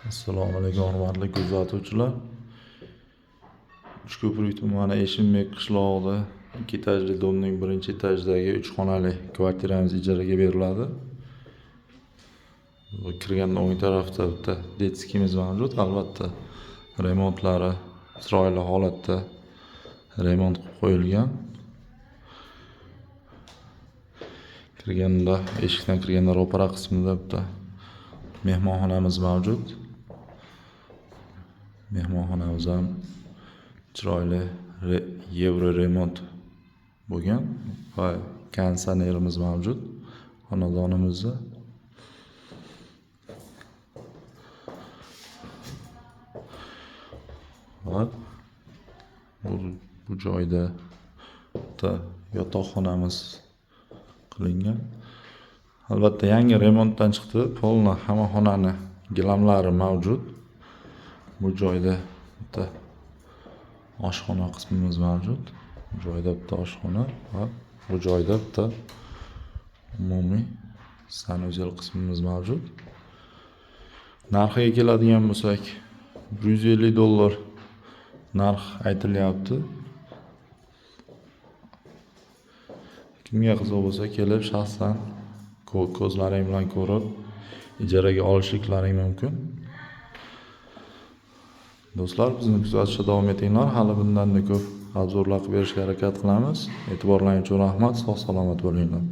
Assalomu alaykum hurmatli kuzatuvchilar. Uchko'prik tumani Eshimbek qishlog'ida 2 etajli domning 1-etajidagi 3 xonali kvartiramiz ijaraga beriladi. Kirganda o'ng tarafda bitta detskimiz mavjud. Albatta remontlari chiroyli holatda remont qilib qo'yilgan. Eshikdan kirganda ro'para qismida bitta mehmonxonamiz mavjud. Mehmonxonamiz ham chiroyli yevro remont bo'lgan va konditsionerimiz mavjud xonadonimizda. Va bu joyda yotoqxonamiz qilingan. Albatta yangi remontdan chiqdi. Polna hamma xonani gilamlari mavjud. Bu joyda bitta oshxona qismimiz mavjud. Bu joyda bitta oshxona va bu joyda bitta umumiy sanuzel qismimiz mavjud. Narxiga keladigan bo'lsak, $150 narx aytilyapti. Kimga qiziq bo'lsa kelib shaxsan ko'zlaring bilan ko'rib ijaraga olishliklaring mumkin. Do'stlar, bizni kuzatishda davom etinglar. Hali bundan-da ko'p obzorlar qilib berishga harakat qilamiz. E'tiborlaringiz uchun rahmat. Sog' salomat bo'linglar.